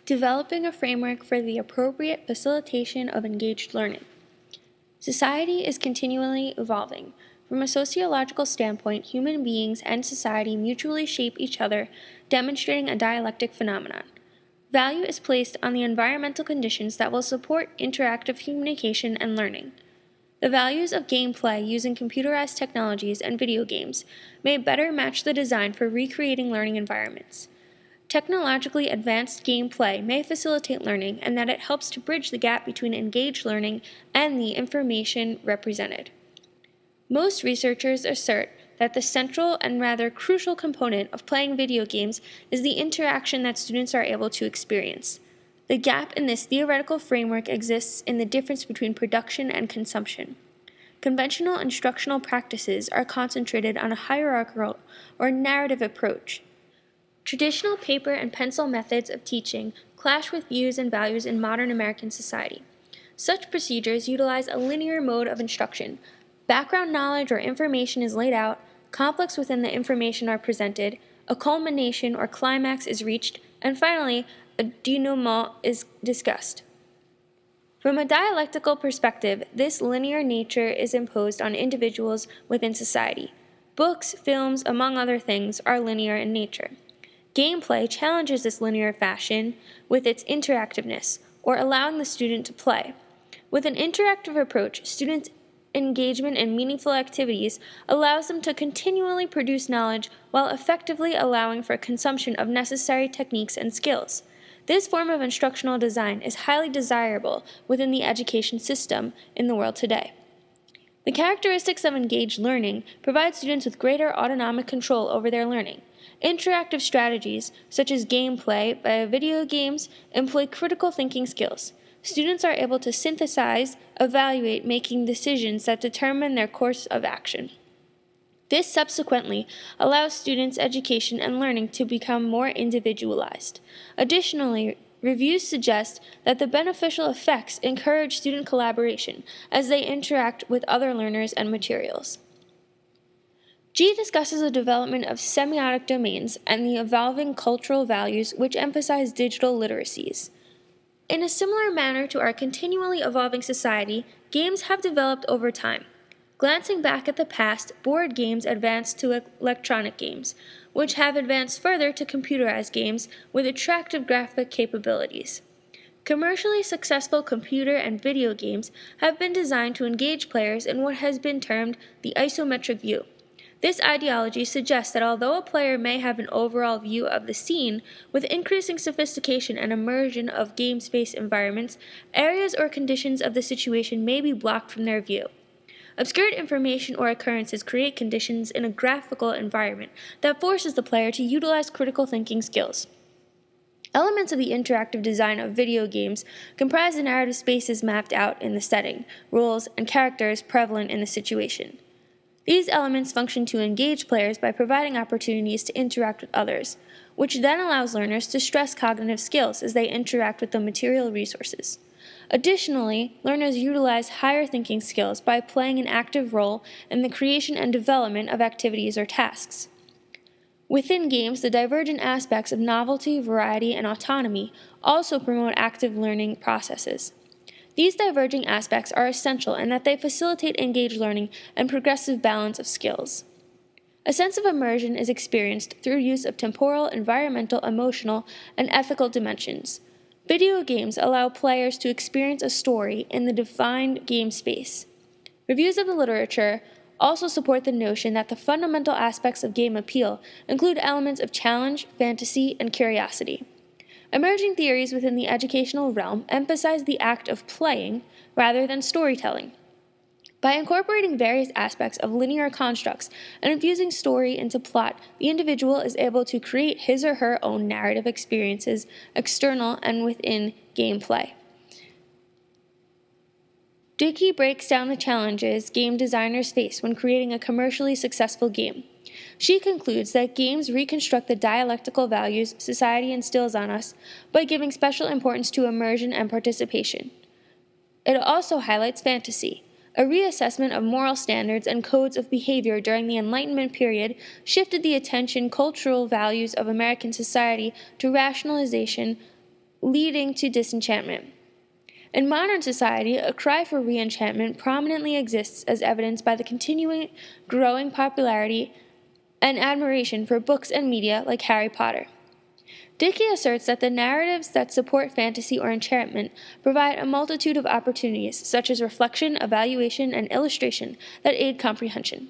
developing a framework for the appropriate facilitation of engaged learning. Society is continually evolving. From a sociological standpoint, human beings and society mutually shape each other, demonstrating a dialectic phenomenon. Value is placed on the environmental conditions that will support interactive communication and learning. The values of gameplay using computerized technologies and video games may better match the design for recreating learning environments. Technologically advanced gameplay may facilitate learning and that it helps to bridge the gap between engaged learning and the information represented. Most researchers assert that the central and rather crucial component of playing video games is the interaction that students are able to experience. The gap in this theoretical framework exists in the difference between production and consumption. Conventional instructional practices are concentrated on a hierarchical or narrative approach. Traditional paper and pencil methods of teaching clash with views and values in modern American society. Such procedures utilize a linear mode of instruction. Background knowledge or information is laid out, conflicts within the information are presented, a culmination or climax is reached, and finally, a denouement is discussed. From a dialectical perspective, this linear nature is imposed on individuals within society. Books, films, among other things, are linear in nature. Gameplay challenges this linear fashion with its interactiveness, or allowing the student to play. With an interactive approach, students' engagement in meaningful activities allows them to continually produce knowledge while effectively allowing for consumption of necessary techniques and skills. This form of instructional design is highly desirable within the education system in the world today. The characteristics of engaged learning provide students with greater autonomic control over their learning. Interactive strategies, such as gameplay via video games, employ critical thinking skills. Students are able to synthesize, evaluate, making decisions that determine their course of action. This subsequently allows students' education and learning to become more individualized. Additionally, reviews suggest that the beneficial effects encourage student collaboration as they interact with other learners and materials. G discusses the development of semiotic domains and the evolving cultural values which emphasize digital literacies. In a similar manner to our continually evolving society, games have developed over time. Glancing back at the past, board games advanced to electronic games, which have advanced further to computerized games with attractive graphic capabilities. Commercially successful computer and video games have been designed to engage players in what has been termed the isometric view. This ideology suggests that although a player may have an overall view of the scene, with increasing sophistication and immersion of game space environments, areas or conditions of the situation may be blocked from their view. Obscured information or occurrences create conditions in a graphical environment that forces the player to utilize critical thinking skills. Elements of the interactive design of video games comprise the narrative spaces mapped out in the setting, rules, and characters prevalent in the situation. These elements function to engage players by providing opportunities to interact with others, which then allows learners to stress cognitive skills as they interact with the material resources. Additionally, learners utilize higher thinking skills by playing an active role in the creation and development of activities or tasks. Within games, the divergent aspects of novelty, variety, and autonomy also promote active learning processes. These diverging aspects are essential in that they facilitate engaged learning and progressive balance of skills. A sense of immersion is experienced through use of temporal, environmental, emotional, and ethical dimensions. Video games allow players to experience a story in the defined game space. Reviews of the literature also support the notion that the fundamental aspects of game appeal include elements of challenge, fantasy, and curiosity. Emerging theories within the educational realm emphasize the act of playing rather than storytelling. By incorporating various aspects of linear constructs and infusing story into plot, the individual is able to create his or her own narrative experiences, external and within gameplay. Dickey breaks down the challenges game designers face when creating a commercially successful game. She concludes that games reconstruct the dialectical values society instills on us by giving special importance to immersion and participation. It also highlights fantasy. A reassessment of moral standards and codes of behavior during the Enlightenment period shifted the attention cultural values of American society to rationalization leading to disenchantment. In modern society, a cry for re-enchantment prominently exists as evidenced by the continuing growing popularity and admiration for books and media like Harry Potter. Dickey asserts that the narratives that support fantasy or enchantment provide a multitude of opportunities, such as reflection, evaluation, and illustration, that aid comprehension.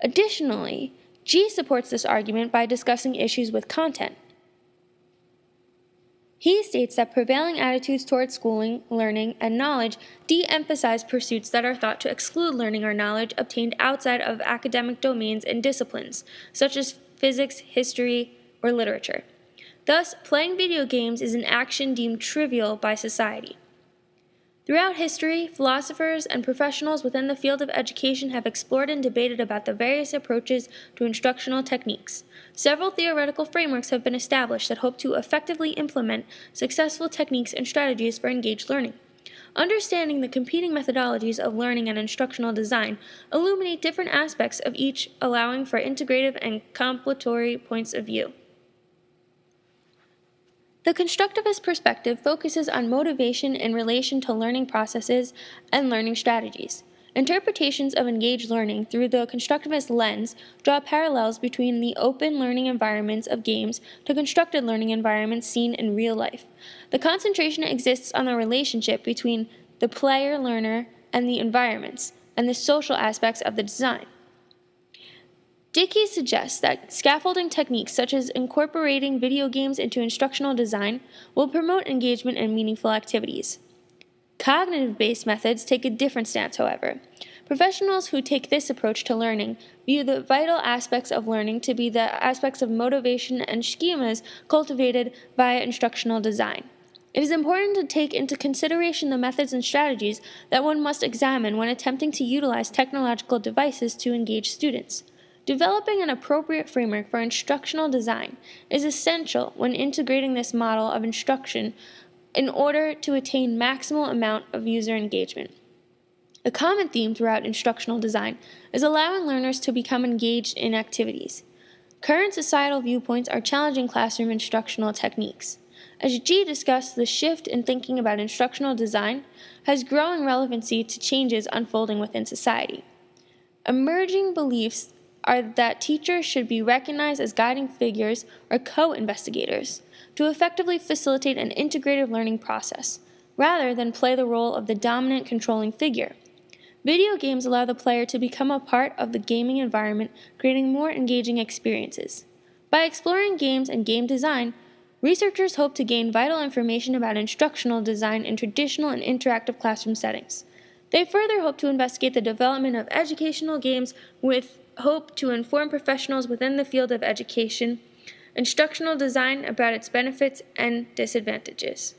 Additionally, G supports this argument by discussing issues with content. He states that prevailing attitudes towards schooling, learning, and knowledge de-emphasize pursuits that are thought to exclude learning or knowledge obtained outside of academic domains and disciplines, such as physics, history, or literature. Thus, playing video games is an action deemed trivial by society. Throughout history, philosophers and professionals within the field of education have explored and debated about the various approaches to instructional techniques. Several theoretical frameworks have been established that hope to effectively implement successful techniques and strategies for engaged learning. Understanding the competing methodologies of learning and instructional design illuminate different aspects of each, allowing for integrative and complementary points of view. The constructivist perspective focuses on motivation in relation to learning processes and learning strategies. Interpretations of engaged learning through the constructivist lens draw parallels between the open learning environments of games to constructed learning environments seen in real life. The concentration exists on the relationship between the player-learner and the environments, and the social aspects of the design. Dickey suggests that scaffolding techniques such as incorporating video games into instructional design will promote engagement and meaningful activities. Cognitive-based methods take a different stance, however. Professionals who take this approach to learning view the vital aspects of learning to be the aspects of motivation and schemas cultivated via instructional design. It is important to take into consideration the methods and strategies that one must examine when attempting to utilize technological devices to engage students. Developing an appropriate framework for instructional design is essential when integrating this model of instruction in order to attain maximal amount of user engagement. A common theme throughout instructional design is allowing learners to become engaged in activities. Current societal viewpoints are challenging classroom instructional techniques. As G discussed, the shift in thinking about instructional design has growing relevancy to changes unfolding within society. Emerging beliefs are that teachers should be recognized as guiding figures or co-investigators to effectively facilitate an integrative learning process, rather than play the role of the dominant controlling figure. Video games allow the player to become a part of the gaming environment, creating more engaging experiences. By exploring games and game design, researchers hope to gain vital information about instructional design in traditional and interactive classroom settings. They further hope to investigate the development of educational games with hope to inform professionals within the field of education, instructional design about its benefits and disadvantages.